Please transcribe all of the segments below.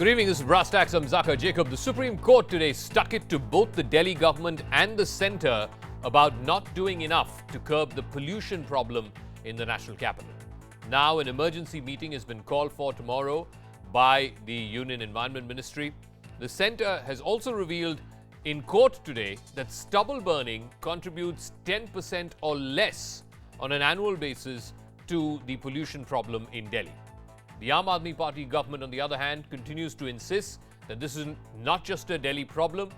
Good evening, this is Brass Tacks. I'm Zaka Jacob. The Supreme Court today stuck it to both the Delhi government and the centre about not doing enough to curb the pollution problem in the national capital. Now, an emergency meeting has been called for tomorrow by the Union Environment Ministry. The centre has also revealed in court today that stubble burning contributes 10% or less on an annual basis to the pollution problem in Delhi. The Aam Aadmi Party government, on the other hand, continues to insist that this is not just a Delhi problem.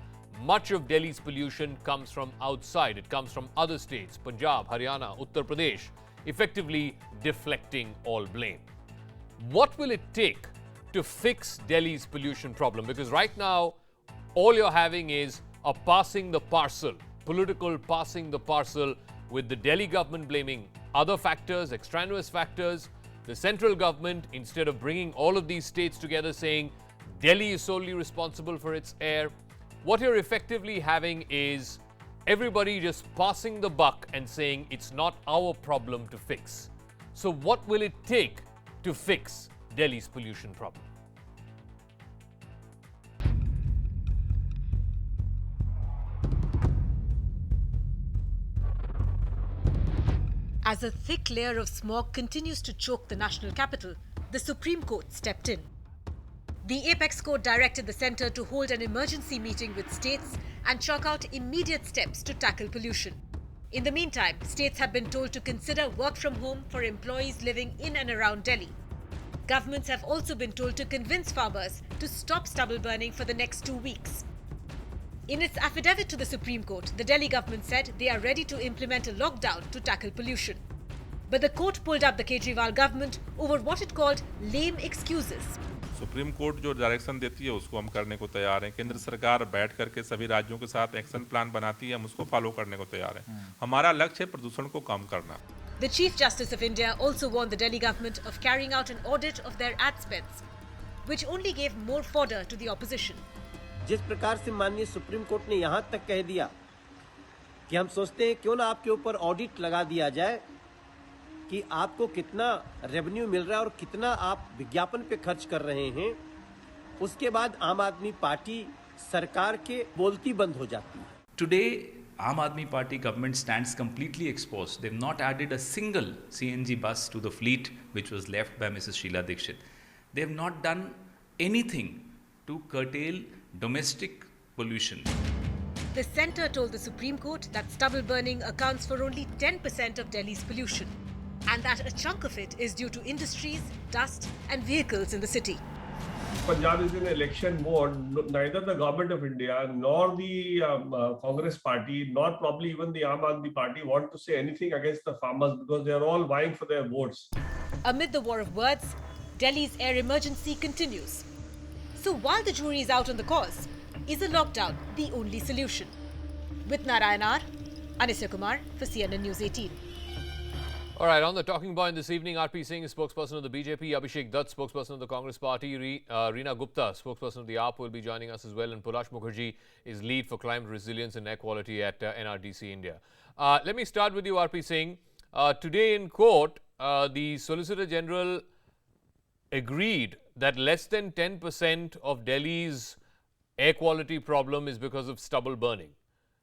Much of Delhi's pollution comes from outside. It comes from other states, Punjab, Haryana, Uttar Pradesh, effectively deflecting all blame. What will it take to fix Delhi's pollution problem? Because right now, all you're having is a passing the parcel, political passing the parcel, with the Delhi government blaming other factors, extraneous factors. The central government, instead of bringing all of these states together, saying Delhi is solely responsible for its air. What you're effectively having is everybody just passing the buck and saying it's not our problem to fix. So what will it take to fix Delhi's pollution problem? As a thick layer of smog continues to choke the national capital, the Supreme Court stepped in. The Apex Court directed the centre to hold an emergency meeting with states and chalk out immediate steps to tackle pollution. In the meantime, states have been told to consider work from home for employees living in and around Delhi. Governments have also been told to convince farmers to stop stubble burning for the next 2 weeks. In its affidavit to the Supreme Court, the Delhi government said they are ready to implement a lockdown to tackle pollution. But the court pulled up the Kejriwal government over what it called lame excuses. Supreme court जो direction देती है उसको हम करने को तैयार हैं। केंद्र सरकार बैठ करके सभी राज्यों के साथ एक्शन प्लान बनाती है, हम उसको फॉलो करने को तैयार हैं। हमारा लक्ष्य है प्रदूषण को कम करना। The Chief Justice of India also warned the Delhi government of carrying out an audit of their ad spends, which only gave more fodder to the opposition. जिस प्रकार से माननीय सुप्रीम कोर्ट ने यहाँ तक कह दिया कि हम सोचते हैं क्यों ना आपके ऊपर ऑडिट लगा दिया जाए कि आपको कितना रेवेन्यू मिल रहा है और कितना आप विज्ञापन पे खर्च कर रहे हैं, उसके बाद आम आदमी पार्टी सरकार के बोलती बंद हो जाती है. Today, Aam Aadmi Party government stands completely exposed. They've not added a single CNG bus to the fleet which was left by Mrs. Sheila Dikshit. They've not done anything to curtail domestic pollution. The centre told the Supreme Court that stubble burning accounts for only 10% of Delhi's pollution, and that a chunk of it is due to industries, dust and vehicles in the city. Punjab is in election mode. Neither the government of India nor the Congress party, nor probably even the Aam Aadmi Party want to say anything against the farmers because they are all vying for their votes. Amid the war of words, Delhi's air emergency continues. So while the jury is out on the cause, is a lockdown the only solution? With Narayan R, Anisya Kumar for CNN News 18. All right, on the talking point this evening, R.P. Singh, spokesperson of the BJP, Abhishek Dutt, spokesperson of the Congress Party, Reena Gupta, spokesperson of the AAP, will be joining us as well, and Pulash Mukherjee is lead for climate resilience and air quality at NRDC India. Let me start with you, R.P. Singh. Today in court, the Solicitor General agreed that less than 10% of Delhi's air quality problem is because of stubble burning.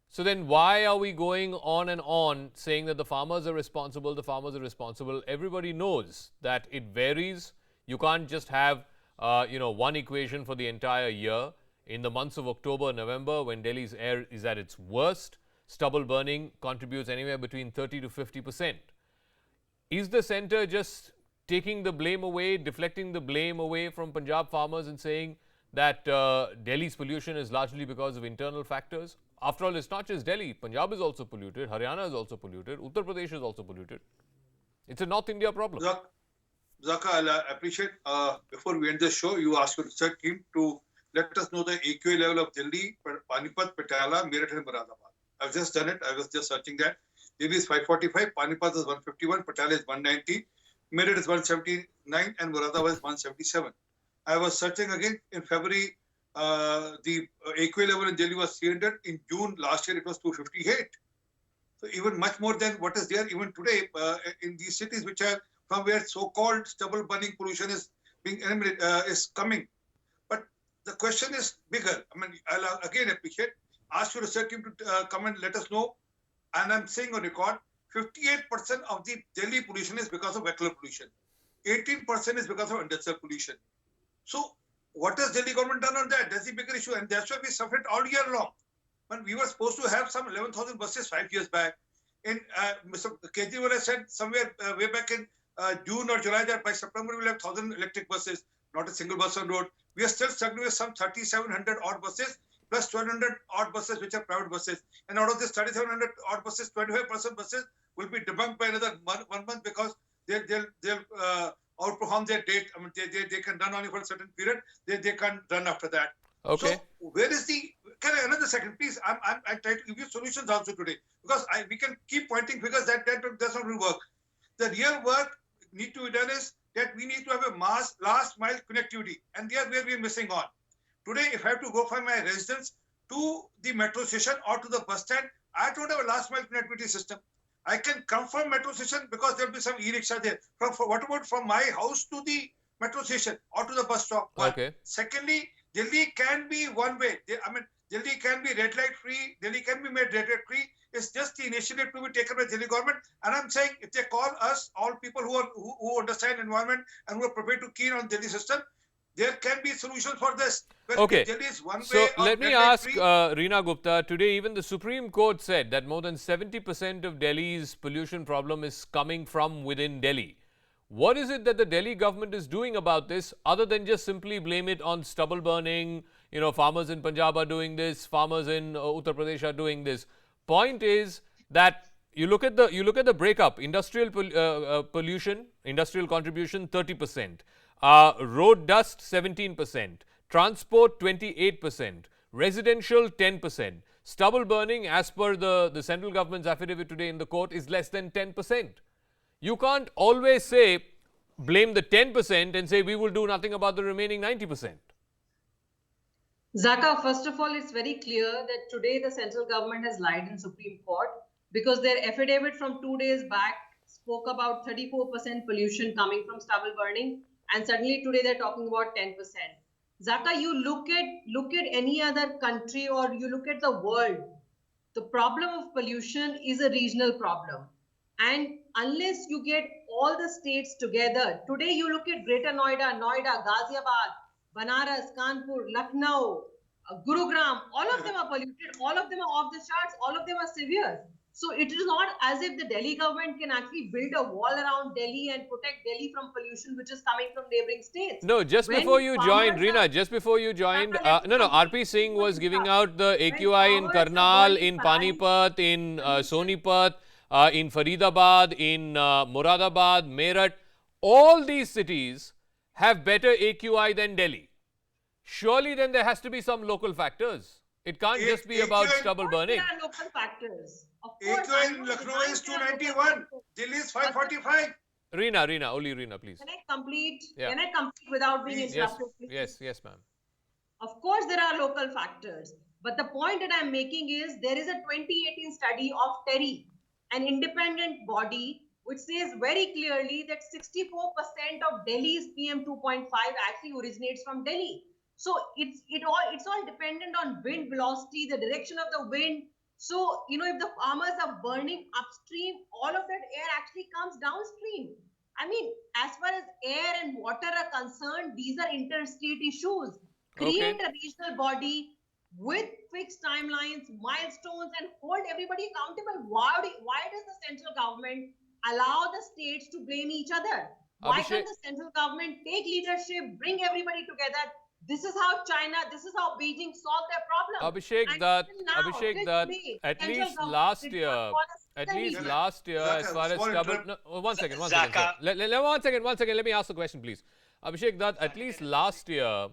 So then why are we going on and on saying that the farmers are responsible, the farmers are responsible? Everybody knows that it varies. You can't just have, one equation for the entire year. In the months of October, November, when Delhi's air is at its worst, stubble burning contributes anywhere between 30 to 50%. Is the centre just taking the blame away, deflecting the blame away from Punjab farmers and saying that Delhi's pollution is largely because of internal factors? After all, it's not just Delhi. Punjab is also polluted. Haryana is also polluted. Uttar Pradesh is also polluted. It's a North India problem. Zaka, I appreciate, before we end the show, you asked your research team to let us know the AQA level of Delhi, Panipat, Patiala, Meerut and Moradabad. I've just done it. I was just searching that. Delhi is 545, Panipat is 151, Patiala is 190, Meerut is 179 and Moradabad is 177. I was searching again in February. The AQA level in Delhi was 300. In June last year, it was 258. So even much more than what is there even today in these cities, which are from where so-called stubble burning pollution is being is coming. But the question is bigger. I mean, I'll again appreciate, ask your research team to come and let us know. And I'm saying on record, 58% of the Delhi pollution is because of vehicular pollution. 18% is because of industrial pollution. So what has Delhi government done on that? That's the bigger issue. And that's why we suffered all year long. When we were supposed to have some 11,000 buses 5 years back. In Mr. Kejriwal has said somewhere way back in June or July that by September we'll have 1,000 electric buses, not a single bus on road. We are still struggling with some 3,700 odd buses plus 1,200 odd buses which are private buses. And out of this 3,700 odd buses, 25% buses will be debunked by another 1 month because they'll outperform their date. I mean, they can run only for a certain period. They can't run after that. Okay. So where is the? Can I another second, please? I'm trying to give you solutions also today because we can keep pointing figures that does not really work. The real work need to be done is that we need to have a last mile connectivity, and there where we are missing on. Today, if I have to go from my residence to the metro station or to the bus stand, I don't have a last mile connectivity system. I can come from metro station because there will be some e-rickshaw there. What about from my house to the metro station or to the bus stop? Okay. Secondly, Delhi can be one way. Delhi can be red light free. Delhi can be made red light free. It's just the initiative to be taken by Delhi government. And I'm saying if they call us, all people who understand environment and who are prepared to keen on Delhi system, there can be solutions for this. But Okay. Delhi is one So way. let me red light ask free. Reena Gupta, today even the Supreme Court said that more than 70% of Delhi's pollution problem is coming from within Delhi. What is it that the Delhi government is doing about this other than just simply blame it on stubble burning? You know, farmers in Punjab are doing this, farmers in Uttar Pradesh are doing this. Point is that you look at the breakup. Industrial pollution, industrial contribution 30%, road dust 17%, transport 28%, residential 10%. Stubble burning, as per the central government's affidavit today in the court, is less than 10%. You can't always say blame the 10% and say we will do nothing about the remaining 90%. Zaka, first of all, it's very clear that today the central government has lied in Supreme Court because their affidavit from 2 days back spoke about 34% pollution coming from stubble burning, and suddenly today they're talking about 10%. Zaka, you look at any other country or you look at the world, the problem of pollution is a regional problem. And unless you get all the states together, today you look at Greater Noida, Ghaziabad, Banaras, Kanpur, Lucknow, Gurugram, all of them are polluted, all of them are off the charts, all of them are severe. So it is not as if the Delhi government can actually build a wall around Delhi and protect Delhi from pollution which is coming from neighboring states. No, just When before you joined, farmers Reena, are- just before you joined, Zaka, let me RP Singh was giving out the When AQI in farmers are Karnal, burning in pipes, Panipat, in Sonipat, in Faridabad, in Moradabad, Meerut. All these cities have better AQI than Delhi. Surely then there has to be some local factors. It can't just be about AQI stubble Of course burning. there are local factors. Of course, AQI I in know Lucknow design is there are local 291. factors. Delhi is 545. Reena, only Reena, please. Can I complete? Yeah. Can I complete without being Please. Yes, interrupted? Please? yes, ma'am. Of course, there are local factors. But the point that I'm making is there is a 2018 study of TERI, an independent body, which says very clearly that 64% of Delhi's PM 2.5 actually originates from Delhi. So it's all dependent on wind velocity, the direction of the wind. So, you know, if the farmers are burning upstream, all of that air actually comes downstream. I mean, as far as air and water are concerned, these are interstate issues. Create a regional body with fixed timelines, milestones, and hold everybody accountable. Why does the central government allow the states to blame each other? Why Abhishek- can't the central government take leadership, bring everybody together? This is how China, this is how Beijing solved their problem. Abhishek And Dutt, till now, Abhishek till Dutt, today, at central least government last did year, not follow at study. least last year, as Zaka, far as small stubble, interrupt. no, one second, sir. Zaka. One second, let me ask the question, please. Abhishek Dutt, at least last year,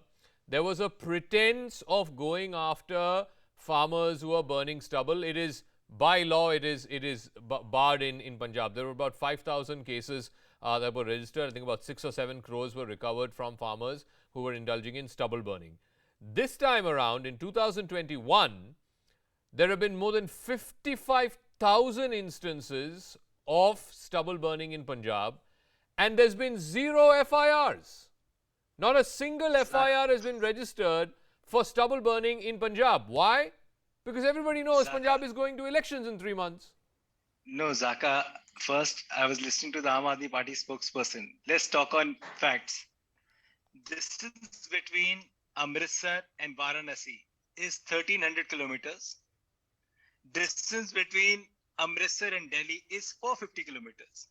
there was a pretense of going after farmers who are burning stubble. It is, by law, it is barred in Punjab. There were about 5,000 cases that were registered. I think about 6 or 7 crores were recovered from farmers who were indulging in stubble burning. This time around, in 2021, there have been more than 55,000 instances of stubble burning in Punjab, and there's been 0 FIRs. Not a single FIR has been registered for stubble burning in Punjab. Why? Because everybody knows Punjab is going to elections in 3 months. No, Zaka, first I was listening to the Aam Aadmi Party spokesperson. Let's talk on facts. Distance between Amritsar and Varanasi is 1300 kilometers. Distance between Amritsar and Delhi is 450 kilometers.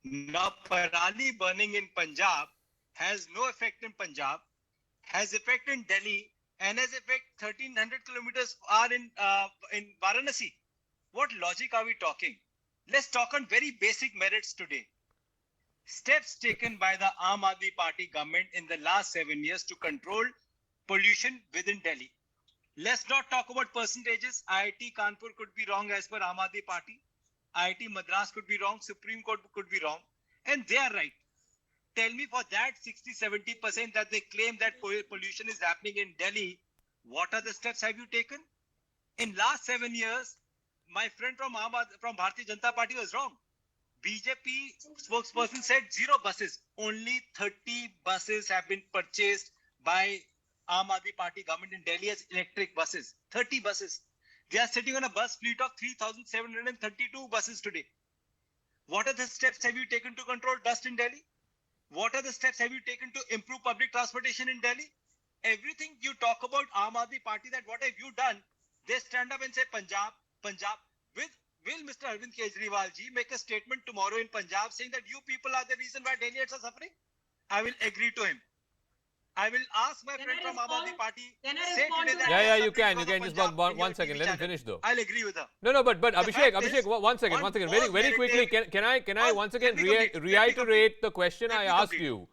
Now, Parali burning in Punjab has no effect in Punjab, has effect in Delhi, and has effect 1300 kilometers are in Varanasi. What logic are we talking? Let's talk on very basic merits today. Steps taken by the Aam Aadmi Party government in the last 7 years to control pollution within Delhi. Let's not talk about percentages. IIT Kanpur could be wrong as per Aam Aadmi Party. IIT Madras could be wrong. Supreme Court could be wrong. And they are right. Tell me, for that 60-70% that they claim that pollution is happening in Delhi, what are the steps have you taken? In last 7 years, my friend from Bharatiya Janata Party was wrong. BJP spokesperson said 0 buses. Only 30 buses have been purchased by Aam Aadmi Party government in Delhi as electric buses. 30 buses. They are sitting on a bus fleet of 3,732 buses today. What are the steps have you taken to control dust in Delhi? What are the steps have you taken to improve public transportation in Delhi? Everything you talk about Aam Aadmi Party, that what have you done? They stand up and say Punjab. Will Mr. Arvind Kejriwal ji make a statement tomorrow in Punjab saying that you people are the reason why Delhiites are suffering? I will agree to him. I will ask my friend from Aam Aadmi Party. Say today that Yeah, you can. You can just one second. Let him finish though. I'll agree with her. No, but Abhishek, one second. Very quickly. Can I once again reiterate the question I asked you?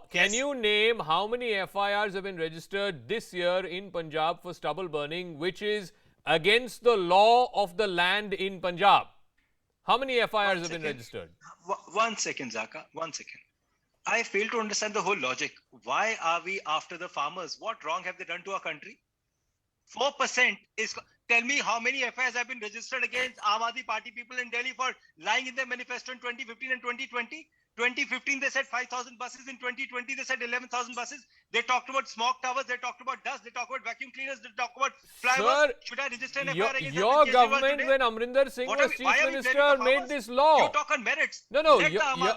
Can you name how many FIRs have been registered this year in Punjab for stubble burning, which is against the law of the land in Punjab? How many FIRs have been registered? 1 second, Zaka. 1 second. I fail to understand the whole logic. Why are we after the farmers? What wrong have they done to our country? 4% is... Tell me how many FIRs have been registered against Aam Aadmi Party people in Delhi for lying in their manifesto in 2015 and 2020? 2015 they said 5,000 buses. In 2020 they said 11,000 buses. They talked about smog towers. They talked about dust. They talked about vacuum cleaners. They talked about flyovers. Should I register an FIR against your government, when Amrinder Singh was chief minister, made this law. You talk on merits. No.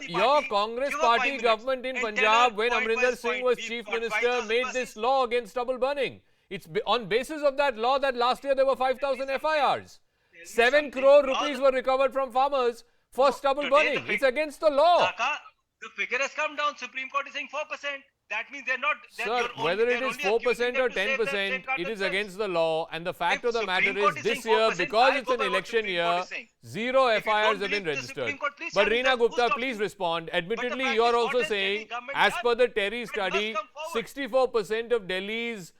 Your Congress party government in Punjab, when Amrinder Singh was chief minister, made this law against stubble burning. It's on basis of that law that last year there were 5,000 FIRs. 7 crore rupees were recovered from farmers for stubble burning. It's against the law. Kaka, the figure has come down. Supreme Court is saying 4%. That means they're not... Sir, whether it is 4% or 10%, it is against the law. And the fact of the matter is, this year, because it's an election year, 0 FIRs have been registered. But Reena Gupta, please respond. Admittedly, you are also saying, as per the Terry study, 64% of Delhi's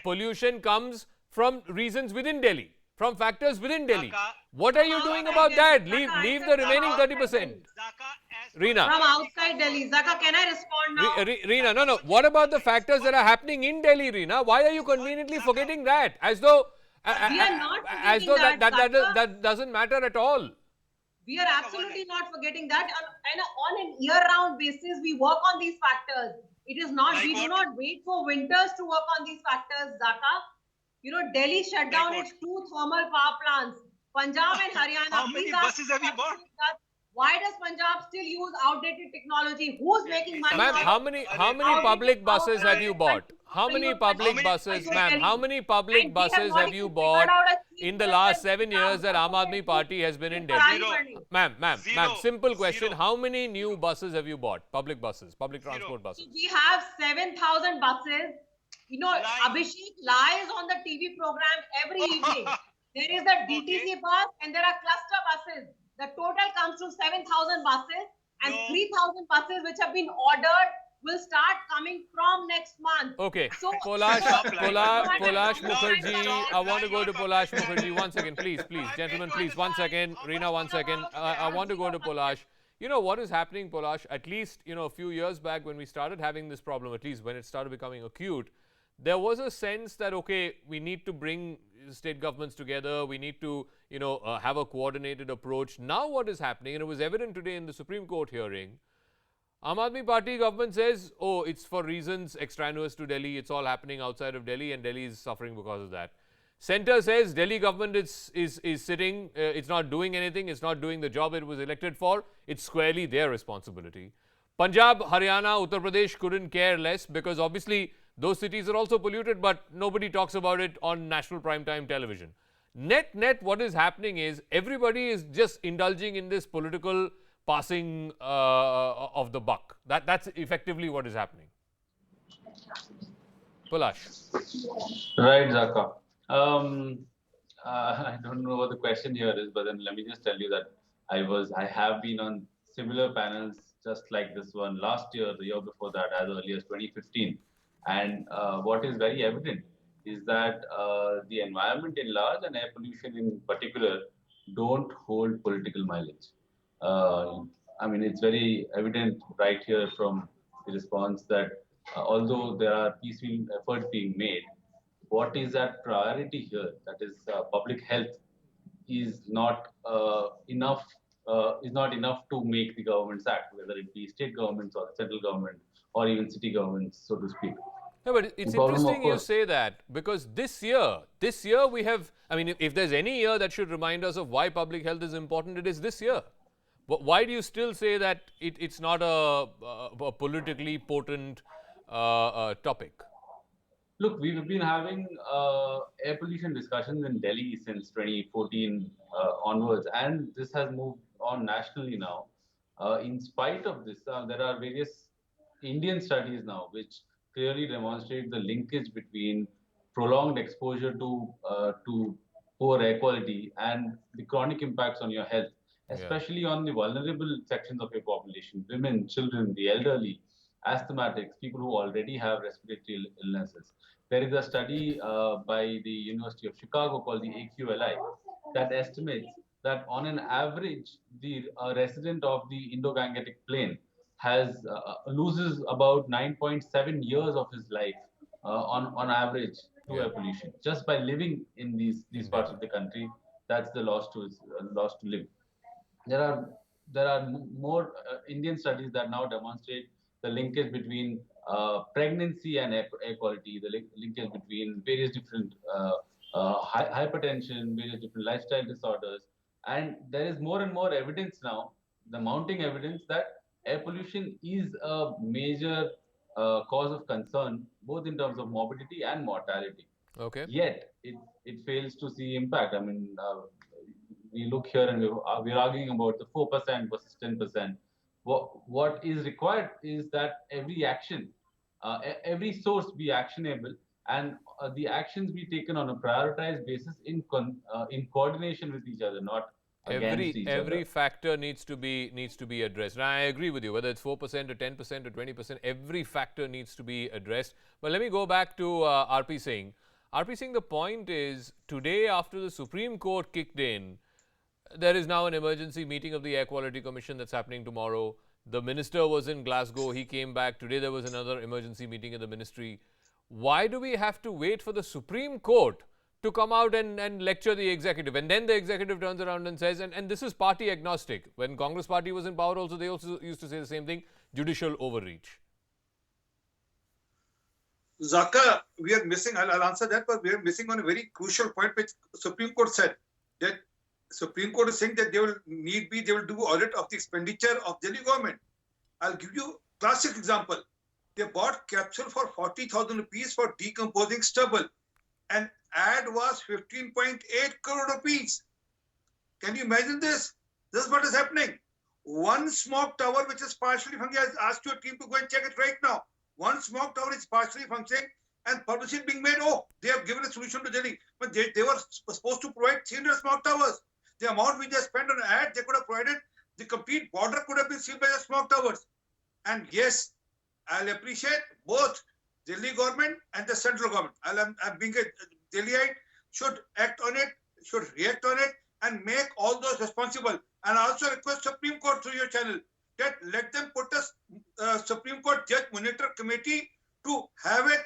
pollution comes from reasons within Delhi, from factors within Delhi. What are you doing about that? Leave the remaining 30%. Reena. From outside Delhi. Zaka, can I respond now? Reena, no. What about the factors that are happening in Delhi, Reena? Why are you conveniently forgetting that? As though that doesn't matter at all. We are absolutely not forgetting that. And on an year-round basis, we work on these factors. It is not, we do not wait for winters to work on these factors, Zaka. You know, Delhi shut down its 2 thermal power plants. Punjab and Haryana. How many buses have you bought? Why does Punjab still use outdated technology? Who's making money? Ma'am, how many public buses have you bought? How many public buses, ma'am? How many public buses have you bought in the last 7 years that Aam Aadmi Party has been in Delhi? Ma'am, simple question. How many new buses have you bought? Public buses, public transport buses? We have 7,000 buses. You know, Abhishek lies on the TV program every evening. There is a DTC bus and there are cluster buses. The total comes to 7,000 buses and 3,000 buses which have been ordered will start coming from next month. Okay. So, Polash Mukherjee, I want to go to Polash Mukherjee. 1 second, please. Gentlemen, please. 1 second. Reena, 1 second. I want to go to Polash. You know what is happening, Polash? At least, a few years back when we started having this problem, at least when it started becoming acute, there was a sense that, okay, we need to bring state governments together. We need to, have a coordinated approach. Now what is happening, and it was evident today in the Supreme Court hearing, Aam Aadmi Party government says, oh, it's for reasons extraneous to Delhi, it's all happening outside of Delhi and Delhi is suffering because of that. Centre says Delhi government is sitting, it's not doing anything, it's not doing the job it was elected for, it's squarely their responsibility. Punjab, Haryana, Uttar Pradesh couldn't care less because obviously those cities are also polluted, but nobody talks about it on national primetime television. Net, what is happening is everybody is just indulging in this political passing of the buck. That's effectively what is happening. Pulash. Right, Zaka. I don't know what the question here is, but then let me just tell you that I have been on similar panels just like this one last year, the year before that, as early as 2015. And what is very evident is that the environment in large and air pollution in particular don't hold political mileage. I mean, it's very evident right here from the response that although there are peaceful efforts being made, what is at priority here, that is public health, is not enough. Is not enough to make the governments act, whether it be state governments or the central government or even city governments, so to speak. No, but it's interesting you say that because this year we have, I mean, if there's any year that should remind us of why public health is important, it is this year. But why do you still say that it's not a politically potent topic? Look, we've been having air pollution discussions in Delhi since 2014 onwards, and this has moved on nationally now. In spite of this, there are various Indian studies now which clearly demonstrate the linkage between prolonged exposure to poor air quality and the chronic impacts on your health, especially on the vulnerable sections of your population: women, children, the elderly, asthmatics, people who already have respiratory illnesses. There is a study by the University of Chicago called the AQLI that estimates that on an average, the resident of the Indo-Gangetic Plain has loses about 9.7 years of his life on average to air pollution just by living in these parts of the country. That's the loss to live. There are more Indian studies that now demonstrate the linkage between pregnancy and air quality, the linkage between various different hypertension, various different lifestyle disorders, and there is more and more evidence now, the mounting evidence that air pollution is a major cause of concern, both in terms of morbidity and mortality. Okay. Yet it fails to see impact. I mean, we look here and we're arguing about the 4% versus 10%. What is required is that every action, every source be actionable, and the actions be taken on a prioritized basis in coordination with each other, not against each other. Every factor needs to be addressed. And I agree with you, whether it's 4% or 10% or 20%, every factor needs to be addressed. But let me go back to RP Singh. RP Singh, the point is, today after the Supreme Court kicked in, there is now an emergency meeting of the Air Quality Commission that's happening tomorrow. The minister was in Glasgow. He came back. Today there was another emergency meeting at the ministry. Why do we have to wait for the Supreme Court to come out and lecture the executive? And then the executive turns around and says, and this is party agnostic. When Congress party was in power also, they also used to say the same thing, judicial overreach. Zaka, we are missing, I'll answer that, but we are missing on a very crucial point which Supreme Court said, that Supreme Court is saying that they will do audit of the expenditure of Delhi government. I'll give you a classic example. They bought capsule for 40,000 rupees for decomposing stubble, and ad was 15.8 crore rupees. Can you imagine this? This is what is happening. One smoke tower which is partially functioning, I asked your team to go and check it right now. One smoke tower is partially functioning and publicity being made. Oh, they have given a solution to Delhi. But they were supposed to provide 300 smoke towers. The amount we just spent on ad, they could have provided, the complete border could have been sealed by the smoke towers. And yes, I'll appreciate both Delhi government and the central government. I'm being a Delhiite, should act on it, should react on it, and make all those responsible. And I also request Supreme Court through your channel that let them put a Supreme Court Judge Monitor Committee to have it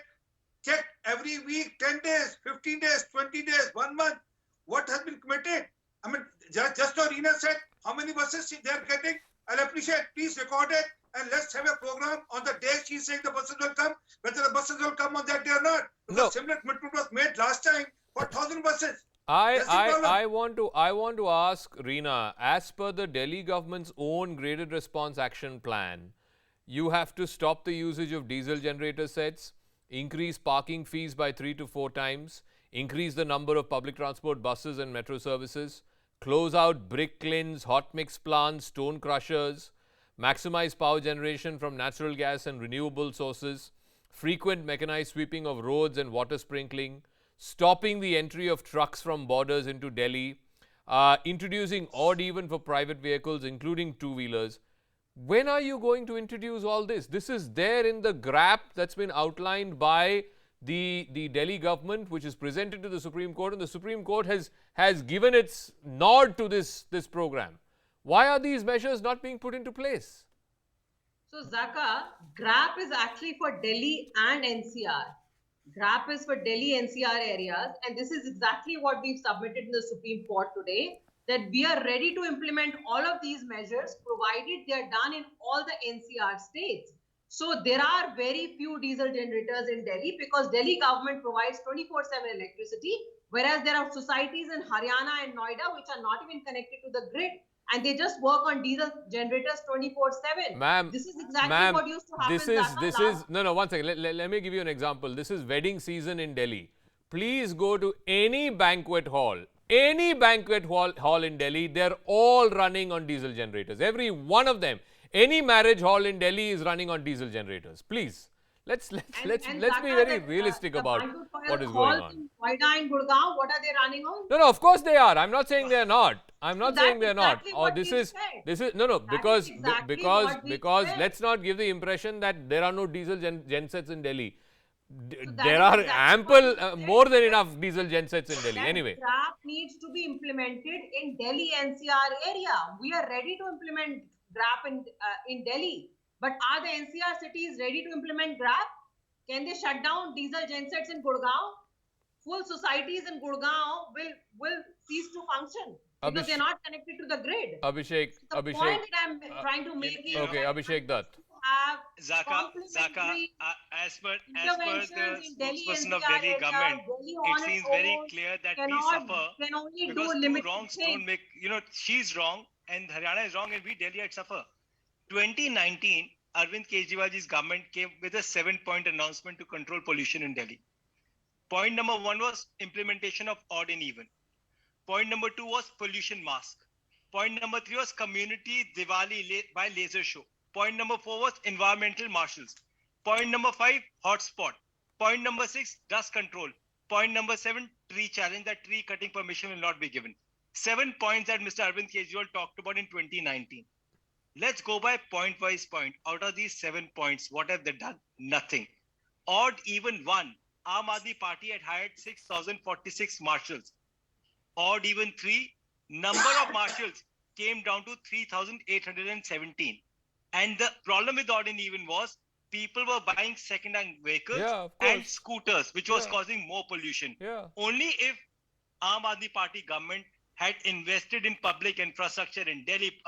checked every week, 10 days, 15 days, 20 days, 1 month. What has been committed? I mean, just now Reena said how many buses they are getting. I'll appreciate. Please record it and let's have a program on the day she's saying the buses will come, whether the buses will come on that day or not. Because No. similar commitment was made last time for 1,000 buses. I want to ask Reena, as per the Delhi government's own graded response action plan, you have to stop the usage of diesel generator sets, increase parking fees by 3 to 4 times, increase the number of public transport buses and metro services, close out brick kilns, hot mix plants, stone crushers, maximize power generation from natural gas and renewable sources, frequent mechanized sweeping of roads and water sprinkling, stopping the entry of trucks from borders into Delhi, introducing odd even for private vehicles, including two-wheelers. When are you going to introduce all this? This is there in the GRAP that's been outlined by the Delhi government, which is presented to the Supreme Court, and the Supreme Court has given its nod to this program. Why are these measures not being put into place? So, Zaka, GRAP is actually for Delhi and NCR. GRAP is for Delhi NCR areas, and this is exactly what we've submitted in the Supreme Court today, that we are ready to implement all of these measures provided they are done in all the NCR states. So there are very few diesel generators in Delhi because Delhi government provides 24/7 electricity, whereas there are societies in Haryana and Noida which are not even connected to the grid, and they just work on diesel generators 24/7. Ma'am, this is exactly what used to happen. This is no, one second. Let me give you an example. This is wedding season in Delhi. Please go to any banquet hall in Delhi. They're all running on diesel generators. Every one of them. Any marriage hall in Delhi is running on diesel generators. Please, let's be very realistic about what is going on. Noida and Gurgaon, what are they running on? No, of course they are. I'm not saying they're not. I'm not So saying they're exactly not. Or what this we is said. no, That because is exactly because what we because said. let's not give the impression that there are no diesel gensets in Delhi. that There is are exactly ample, what we said. more than enough diesel gensets in Delhi. That Anyway, GRAP needs to be implemented in Delhi NCR area. We are ready to implement GRAP in Delhi. But are the NCR cities ready to implement GRAP? Can they shut down diesel gensets in Gurgaon? Full societies in Gurgaon will cease to function because they're not connected to the grid. Abhishek, The point that I'm trying to make is okay, Abhishek Dutt. have Zaka, complementary as per the interventions in Delhi spokesperson of NCR Delhi area, government, Delhi it on seems its very own clear that we cannot- suffer can only do because two limited wrongs things. don't make, she's wrong and Haryana is wrong and we Delhi had suffer. 2019, Arvind Kejriwal's government came with a 7-point announcement to control pollution in Delhi. Point number 1 was implementation of odd and even. Point number 2 was pollution mask. Point number 3 was community Diwali by laser show. Point number 4 was environmental marshals. Point number 5, hotspot. Point number 6, dust control. Point number 7, tree challenge, that tree cutting permission will not be given. 7 points that Mr. Arvind Kejriwal talked about in 2019. Let's go by point-wise point. Out of these 7 points, what have they done? Nothing. Odd even 1, Aam Aadmi Party had hired 6,046 marshals. Odd even 3, number of marshals came down to 3,817. And the problem with odd and even was people were buying second-hand vehicles and scooters, which was causing more pollution. Only if Aam Aadmi Party government had invested in public infrastructure in Delhi,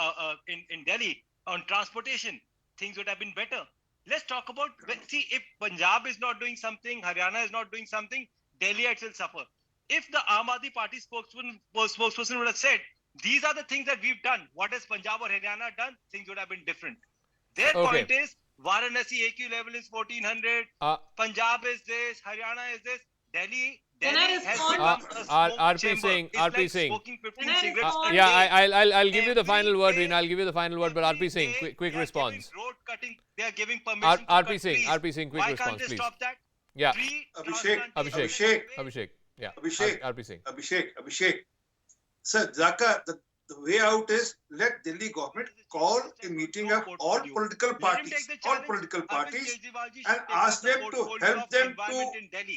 in Delhi on transportation, things would have been better. Let's talk about, see, if Punjab is not doing something, Haryana is not doing something, Delhi will suffer. If the Aam Aadmi Party spokesperson would have said, these are the things that we've done, what has Punjab or Haryana done, things would have been different. Their point is, Varanasi AQ level is 1400, Punjab is this, Haryana is this, Delhi has become a smoke chamber. RP Singh. Smoking 15 cigarettes a Yeah, day. I'll give you the final word, Reena. I'll give you the final word, but RP Singh, quick response. Road cutting, they are giving permission to cut trees. RP Singh, quick Why response, can't they please. stop that? Yeah. Abhishek. Yeah. Abhishek. RP Singh. Abhishek. Sir, Zaka, the way out is let Delhi government call a meeting of all political parties, and ask them to help them to.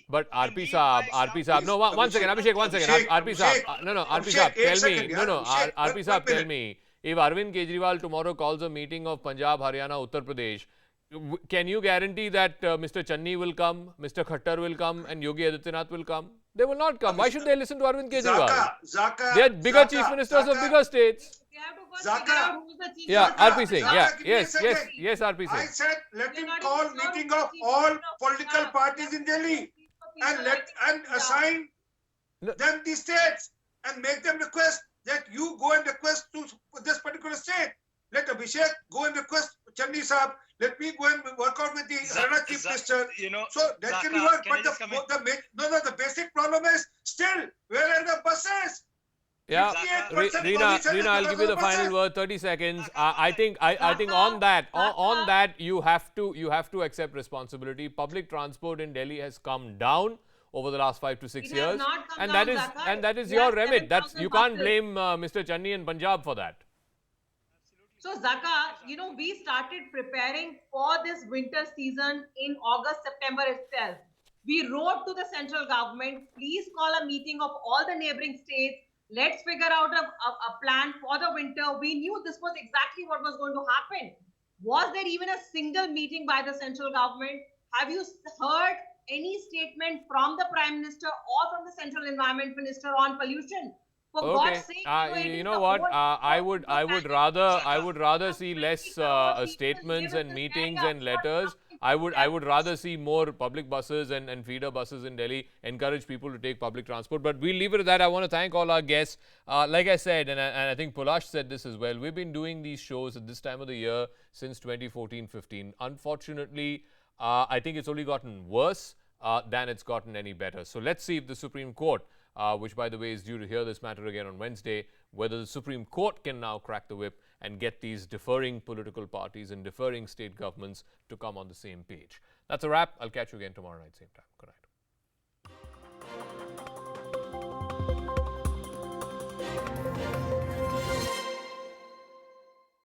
But RP Saab, no, one second, Abhishek, one second. RP Saab, no, RP Saab, tell me, RP Saab, tell me, if Arvind Kejriwal tomorrow calls a meeting of Punjab, Haryana, Uttar Pradesh, can you guarantee that Mr. Channi will come, Mr. Khattar will come, and Yogi Adityanath will come? They will not come. Why should they listen to Arvind Kejriwal? They are bigger chief ministers of bigger states. They have to first figure Zaka. out who's the chief Yeah, minister. RP Singh. Zaka, Yeah, give me a yes, second. yes, yes, RP I Singh. said let You're him not call even sure meeting who's the of chief all minister of political Punjab. parties in Delhi and assign No. them the states and make them request that you go and request to this particular state. Let Abhishek go and request Chandi Saab. Let me go and work out with the Haryana Chief Minister. You know, So that can be Zaka, worked. can I But just come in? the basic problem is still where are the buses? Yeah, 58% Reena, pollution is Reena, I'll because give you of the final buses. word. 30 seconds. I think on that you have to accept responsibility. Public transport in Delhi has come down over the last 5 to 6 It has years, not come and down, that is Zaka. your We have remit. That's 7,000 you can't buses. blame Mr. Channi and Punjab for that. So Zaka, we started preparing for this winter season in August, September itself. We wrote to the central government, please call a meeting of all the neighboring states. Let's figure out a plan for the winter. We knew this was exactly what was going to happen. Was there even a single meeting by the central government? Have you heard any statement from the Prime Minister or from the Central Environment Minister on pollution? For Okay, God's sake, it you is know the what? whole I would rather see 20 less crore people statements live in and this meetings area. and letters. I would rather see more public buses and feeder buses in Delhi. Encourage people to take public transport. But we'll leave it at that. I want to thank all our guests. Like I said, and I think Pulash said this as well. We've been doing these shows at this time of the year since 2014-15. Unfortunately, I think it's only gotten worse than it's gotten any better. So let's see if the Supreme Court, which by the way is due to hear this matter again on Wednesday, whether the Supreme Court can now crack the whip and get these deferring political parties and deferring state governments to come on the same page. That's a wrap. I'll catch you again tomorrow night, same time. Good night.